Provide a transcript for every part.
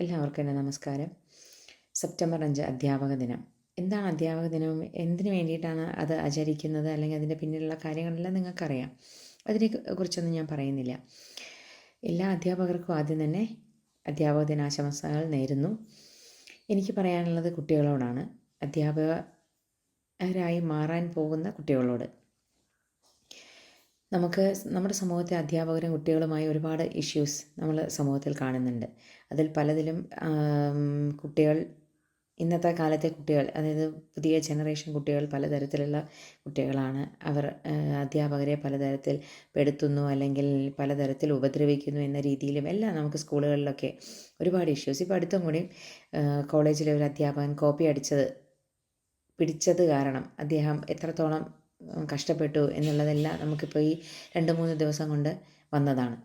എല്ലാവർക്കും എൻ്റെ നമസ്കാരം. സെപ്റ്റംബർ 5 അധ്യാപക ദിനം. എന്താണ് അധ്യാപക ദിനം, എന്തിനു വേണ്ടിയിട്ടാണ് അത് ആചരിക്കുന്നത്, അല്ലെങ്കിൽ അതിൻ്റെ പിന്നിലുള്ള കാര്യങ്ങളെല്ലാം നിങ്ങൾക്കറിയാം. അതിനെ കുറിച്ചൊന്നും ഞാൻ പറയുന്നില്ല. എല്ലാ അധ്യാപകർക്കും ആദ്യം തന്നെ അധ്യാപക ദിനാശംസകൾ നേരുന്നു. എനിക്ക് പറയാനുള്ളത് കുട്ടികളോടാണ്, അധ്യാപകരായി മാറാൻ പോകുന്ന കുട്ടികളോട്. നമുക്ക് നമ്മുടെ സമൂഹത്തെ അധ്യാപകരും കുട്ടികളുമായി ഒരുപാട് ഇഷ്യൂസ് നമ്മൾ സമൂഹത്തിൽ കാണുന്നുണ്ട്. അതിൽ പലതിലും കുട്ടികൾ, ഇന്നത്തെ കാലത്തെ കുട്ടികൾ, അതായത് പുതിയ ജനറേഷൻ കുട്ടികൾ പലതരത്തിലുള്ള കുട്ടികളാണ്. അവർ അധ്യാപകരെ പലതരത്തിൽ പെടുത്തുന്നു, അല്ലെങ്കിൽ പലതരത്തിൽ ഉപദ്രവിക്കുന്നു എന്ന രീതിയിലും എല്ലാം നമുക്ക് സ്കൂളുകളിലൊക്കെ ഒരുപാട് ഇഷ്യൂസ്. ഇപ്പോൾ അടുത്തും കൂടി കോളേജിലെ ഒരു അധ്യാപകൻ കോപ്പി പിടിച്ചത് കാരണം അദ്ദേഹം എത്രത്തോളം കഷ്ടപ്പെട്ടു എന്നുള്ളതെല്ലാം നമുക്കിപ്പോൾ ഈ 2-3 ദിവസം കൊണ്ട് വന്നതാണ്.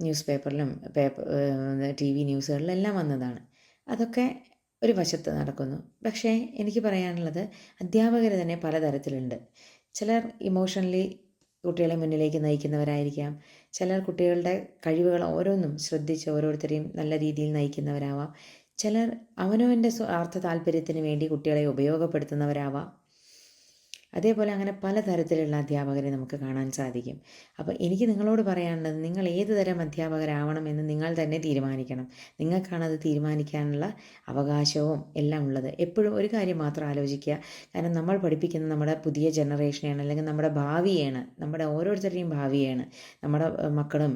ന്യൂസ് പേപ്പറിലും TV ന്യൂസുകളിലെല്ലാം വന്നതാണ്. അതൊക്കെ ഒരു വശത്ത് നടക്കുന്നു. പക്ഷേ എനിക്ക് പറയാനുള്ളത്, അധ്യാപകർ തന്നെ പലതരത്തിലുണ്ട്. ചിലർ ഇമോഷണലി കുട്ടികളെ മുന്നിലേക്ക് നയിക്കുന്നവരായിരിക്കാം. ചിലർ കുട്ടികളുടെ കഴിവുകൾ ഓരോന്നും ശ്രദ്ധിച്ച് ഓരോരുത്തരെയും നല്ല രീതിയിൽ നയിക്കുന്നവരാവാം. ചിലർ അവനവൻ്റെ സ്വാർത്ഥ താല്പര്യത്തിന് വേണ്ടി കുട്ടികളെ ഉപയോഗപ്പെടുത്തുന്നവരാവാം. അതേപോലെ അങ്ങനെ പലതരത്തിലുള്ള അധ്യാപകരെ നമുക്ക് കാണാൻ സാധിക്കും. അപ്പോൾ എനിക്ക് നിങ്ങളോട് പറയാനുള്ളത്, നിങ്ങൾ ഏത് തരം അധ്യാപകരാവണമെന്ന് നിങ്ങൾ തന്നെ തീരുമാനിക്കണം. നിങ്ങൾക്കാണത് തീരുമാനിക്കാനുള്ള അവകാശവും എല്ലാം ഉള്ളത്. എപ്പോഴും ഒരു കാര്യം മാത്രം ആലോചിക്കുക. കാരണം നമ്മൾ പഠിപ്പിക്കുന്ന നമ്മുടെ പുതിയ ജനറേഷനെയാണ്, അല്ലെങ്കിൽ നമ്മുടെ ഭാവിയാണ്, നമ്മുടെ ഓരോരുത്തരുടെയും ഭാവിയാണ്. നമ്മുടെ മക്കളും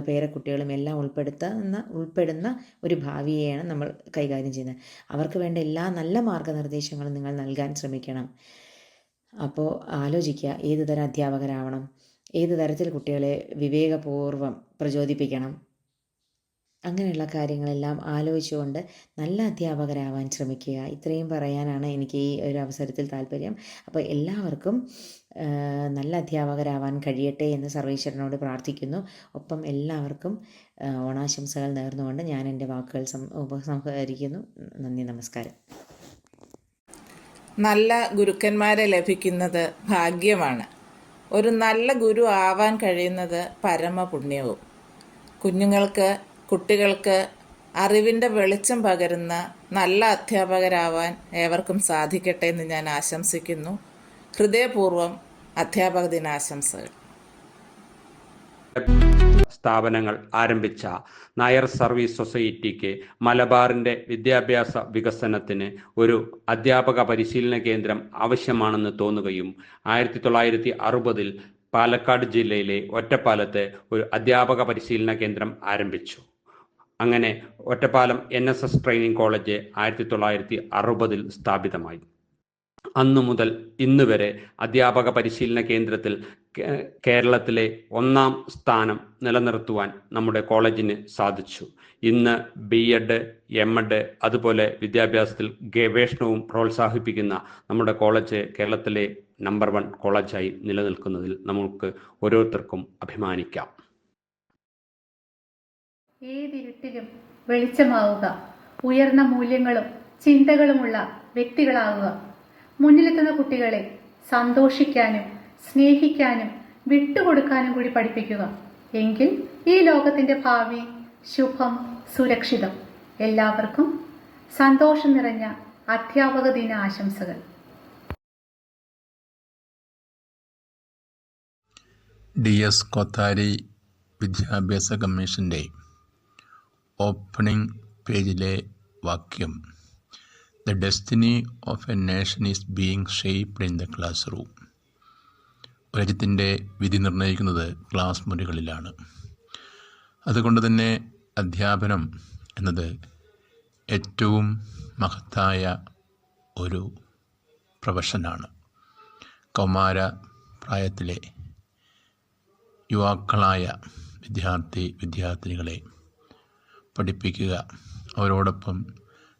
പേരക്കുട്ടികളും എല്ലാം ഉൾപ്പെടുന്ന ഒരു ഭാവിയെയാണ് നമ്മൾ കൈകാര്യം ചെയ്യുന്നത്. അവർക്ക് വേണ്ട എല്ലാ നല്ല മാർഗ്ഗനിർദ്ദേശങ്ങളും നിങ്ങൾ നൽകാൻ ശ്രമിക്കണം. അപ്പോൾ ആലോചിക്കുക, ഏത് തരം അധ്യാപകരാവണം, ഏത് തരത്തിൽ കുട്ടികളെ വിവേകപൂർവ്വം പ്രചോദിപ്പിക്കണം. അങ്ങനെയുള്ള കാര്യങ്ങളെല്ലാം ആലോചിച്ചുകൊണ്ട് നല്ല അധ്യാപകരാവാൻ ശ്രമിക്കുക. ഇത്രയും പറയാനാണ് എനിക്ക് ഈ ഒരു അവസരത്തിൽ താല്പര്യം. അപ്പോൾ എല്ലാവർക്കും നല്ല അധ്യാപകരാവാൻ കഴിയട്ടെ എന്ന് സർവേശ്വരനോട് പ്രാർത്ഥിക്കുന്നു. ഒപ്പം എല്ലാവർക്കും ഓണാശംസകൾ നേർന്നുകൊണ്ട് ഞാൻ എൻ്റെ വാക്കുകൾ ഉപസംഹരിക്കുന്നു. നന്ദി, നമസ്കാരം. നല്ല ഗുരുക്കന്മാരെ ലഭിക്കുന്നത് ഭാഗ്യമാണ്. ഒരു നല്ല ഗുരു ആവാൻ കഴിയുന്നത് പരമപുണ്യവും. കുട്ടികൾക്ക് അറിവിൻ്റെ വെളിച്ചം പകരുന്ന നല്ല അധ്യാപകരാവാൻ ഏവർക്കും സാധിക്കട്ടെ എന്ന് ഞാൻ ആശംസിക്കുന്നു. ഹൃദയപൂർവ്വം അധ്യാപക ദിനാശംസകൾ. സ്ഥാപനങ്ങൾ ആരംഭിച്ച നായർ സർവീസ് സൊസൈറ്റിക്ക് മലബാറിൻ്റെ വിദ്യാഭ്യാസ വികസനത്തിന് ഒരു അധ്യാപക പരിശീലന കേന്ദ്രം ആവശ്യമാണെന്ന് തോന്നുകയും 1960 പാലക്കാട് ജില്ലയിലെ ഒറ്റപ്പാലത്ത് ഒരു അധ്യാപക പരിശീലന കേന്ദ്രം ആരംഭിച്ചു. അങ്ങനെ ഒറ്റപ്പാലം NSS ട്രെയിനിങ് കോളേജ് 1960 സ്ഥാപിതമായി. അന്നു മുതൽ ഇന്ന് വരെ അധ്യാപക പരിശീലന കേന്ദ്രത്തിൽ കേരളത്തിലെ 1-ാം സ്ഥാനം നിലനിർത്തുവാൻ നമ്മുടെ കോളേജിന് സാധിച്ചു. ഇന്ന് BEd, M.Ed അതുപോലെ വിദ്യാഭ്യാസത്തിൽ ഗവേഷണവും പ്രോത്സാഹിപ്പിക്കുന്ന നമ്മുടെ കോളേജ് കേരളത്തിലെ നമ്പർ 1 കോളേജായി നിലനിൽക്കുന്നതിൽ നമുക്ക് ഓരോരുത്തർക്കും അഭിമാനിക്കാം. ഏതിരുട്ടിലും വെളിച്ചമാവുക, ഉയർന്ന മൂല്യങ്ങളും ചിന്തകളുമുള്ള വ്യക്തികളാവുക, മുന്നിലെത്തുന്ന കുട്ടികളെ സന്തോഷിക്കാനും സ്നേഹിക്കാനും വിട്ടുകൊടുക്കാനും കൂടി പഠിപ്പിക്കുക. എങ്കിൽ ഈ ലോകത്തിൻ്റെ ഭാവി ശുഭം, സുരക്ഷിതം. എല്ലാവർക്കും സന്തോഷം നിറഞ്ഞ അധ്യാപക ദിന ആശംസകൾ. DS കൊത്താരി വിദ്യാഭ്യാസ കമ്മീഷൻ്റെ ഓപ്പണിംഗ് പേജിലെ വാക്യം, "The destiny of a nation is being shaped in the classroom." രാജ്യത്തിൻ്റെ വിധി നിർണ്ണയിക്കുന്നത് ക്ലാസ് മുറികളിലാണ്. അതുകൊണ്ട് തന്നെ അധ്യാപനം എന്നത് ഏറ്റവും മഹത്തായ ഒരു പ്രൊഫഷനാണ്. കൗമാര പ്രായത്തിലെ യുവാക്കളായ വിദ്യാർത്ഥിനികളെ പഠിപ്പിക്കുക, അവരോടൊപ്പം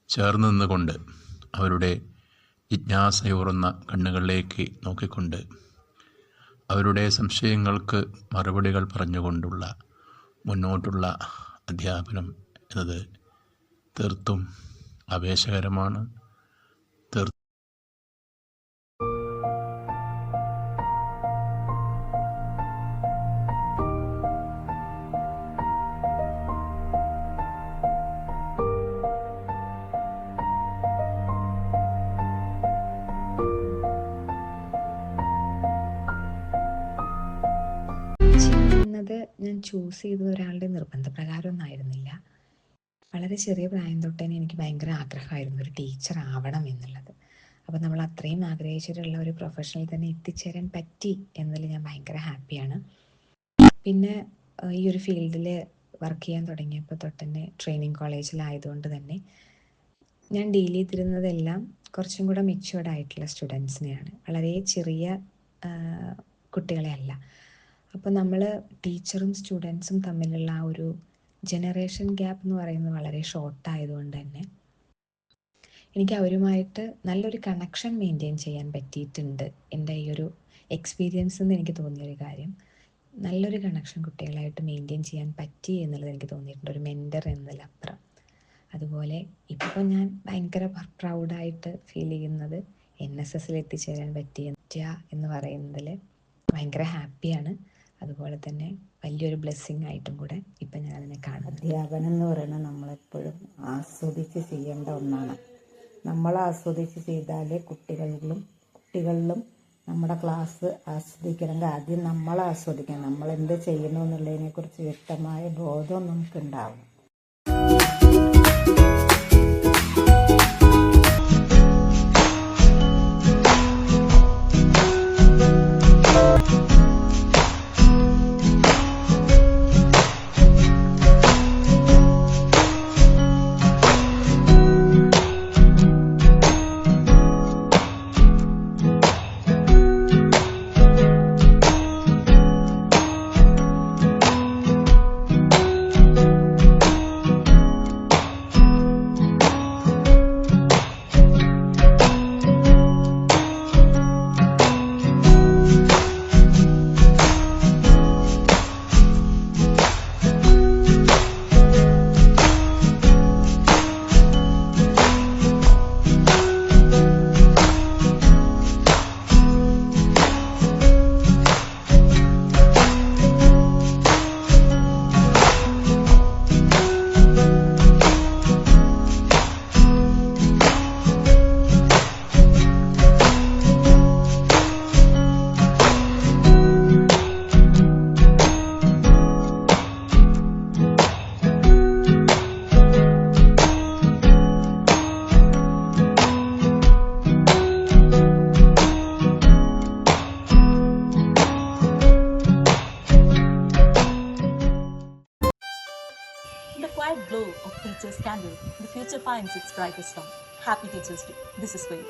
ചേർന്ന് നിന്നുകൊണ്ട് അവരുടെ ജിജ്ഞാസയൂറുന്ന കണ്ണുകളിലേക്ക് നോക്കിക്കൊണ്ട് അവരുടെ സംശയങ്ങൾക്ക് മറുപടികൾ പറഞ്ഞുകൊണ്ടുള്ള മുന്നോട്ടുള്ള അധ്യാപനം എന്നത് തീർത്തും ആവേശകരമാണ്. ഞാൻ ചൂസ് ചെയ്തത് ഒരാളുടെ നിർബന്ധപ്രകാരമൊന്നും ആയിരുന്നില്ല. വളരെ ചെറിയ പ്രായം തൊട്ട് തന്നെ എനിക്ക് ഭയങ്കര ആഗ്രഹമായിരുന്നു ഒരു ടീച്ചർ ആവണം എന്നുള്ളത്. അപ്പോൾ നമ്മൾ അത്രയും ആഗ്രഹിച്ചിട്ടുള്ള ഒരു പ്രൊഫഷനിൽ തന്നെ എത്തിച്ചേരാൻ പറ്റി എന്നതിൽ ഞാൻ ഭയങ്കര ഹാപ്പിയാണ്. പിന്നെ ഈ ഒരു ഫീൽഡിൽ വർക്ക് ചെയ്യാൻ തുടങ്ങിയപ്പോൾ തൊട്ട് തന്നെ ട്രെയിനിങ് കോളേജിലായതുകൊണ്ട് തന്നെ ഞാൻ ഡീൽ ചെയ്തിരുന്നതെല്ലാം കുറച്ചും കൂടെ മെച്യൂർഡ് ആയിട്ടുള്ള സ്റ്റുഡൻസിനെയാണ്, വളരെ ചെറിയ കുട്ടികളെ അല്ല. അപ്പോൾ നമ്മൾ ടീച്ചറും സ്റ്റുഡൻസും തമ്മിലുള്ള ആ ഒരു ജനറേഷൻ ഗ്യാപ്പ് എന്ന് പറയുന്നത് വളരെ ഷോർട്ടായതുകൊണ്ട് തന്നെ എനിക്ക് അവരുമായിട്ട് നല്ലൊരു കണക്ഷൻ മെയിൻറ്റെയിൻ ചെയ്യാൻ പറ്റിയിട്ടുണ്ട്. എൻ്റെ ഈ ഒരു എക്സ്പീരിയൻസിൽ നിന്ന് എനിക്ക് തോന്നിയൊരു കാര്യം, നല്ലൊരു കണക്ഷൻ കുട്ടികളായിട്ട് മെയിൻറ്റെയിൻ ചെയ്യാൻ പറ്റി എന്നുള്ളത് എനിക്ക് തോന്നിയിട്ടുണ്ട്, ഒരു മെൻറ്റർ എന്നതിലപ്പുറം. അതുപോലെ ഇപ്പോൾ ഞാൻ ഭയങ്കര പ്രൗഡായിട്ട് ഫീൽ ചെയ്യുന്നത് NSSൽ എത്തിച്ചേരാൻ പറ്റിയ എന്ന് പറയുന്നതിൽ ഭയങ്കര ഹാപ്പിയാണ്. അതുപോലെ തന്നെ വലിയൊരു ബ്ലെസ്സിങ് ആയിട്ടും കൂടെ ഇപ്പം ഞാൻ അതിനെ കാണുന്നു. അധ്യാപനം എന്ന് പറയുന്നത് നമ്മളെപ്പോഴും ആസ്വദിച്ച് ചെയ്യേണ്ട ഒന്നാണ്. നമ്മൾ ആസ്വദിച്ച് ചെയ്താലേ കുട്ടികളിലും നമ്മുടെ ക്ലാസ് ആസ്വദിക്കണമെങ്കിൽ ആദ്യം നമ്മൾ ആസ്വദിക്കണം. നമ്മളെന്ത് ചെയ്യുന്നു എന്നുള്ളതിനെക്കുറിച്ച് വ്യക്തമായ ബോധം നമുക്കുണ്ടാവണം. glow of teacher's candle, the future finds its brightest star. Happy Teachers Day. This is Vedi.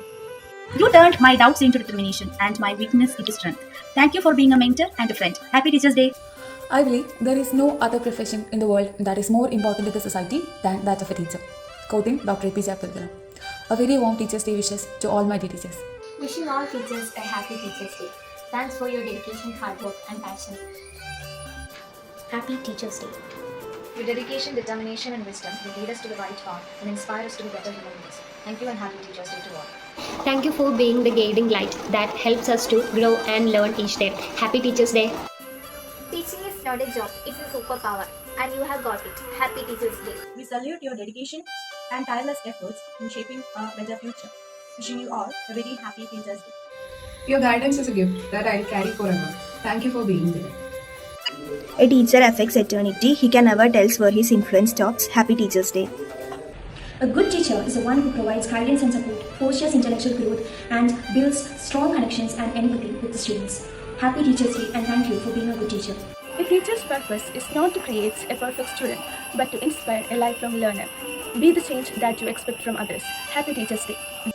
You turned my doubts into determination and my weakness into strength. Thank you for being a mentor and a friend. Happy Teachers Day. I believe there is no other profession in the world that is more important to the society than that of a teacher. Quoting Dr. APJ Abdul Kalam. A very warm Teachers' Day wishes to all my dear teachers. Wishing all teachers a happy Teachers' Day. Thanks for your dedication, hard work, and passion. Happy Teachers' Day. Your dedication, determination, and wisdom will lead us to the right path and inspire us to be better human beings. Thank you and happy Teachers' Day to all. Thank you for being the guiding light that helps us to grow and learn each day. Happy Teachers' Day. Teaching is not a job, it's a superpower, and you have got it. Happy Teachers' Day. We salute your dedication and tireless efforts in shaping a better future. Wishing you all a very happy Teachers' Day. Your guidance is a gift that I'll carry forever. Thank you for being there. A teacher affects eternity. He can never tell where his influence stops. Happy Teachers' Day. A good teacher is the one who provides guidance and support, fosters intellectual growth, and builds strong connections and empathy with the students. Happy Teachers' Day and thank you for being a good teacher. A teacher's purpose is not to create a perfect student, but to inspire a lifelong learner. Be the change that you expect from others. Happy Teachers' Day.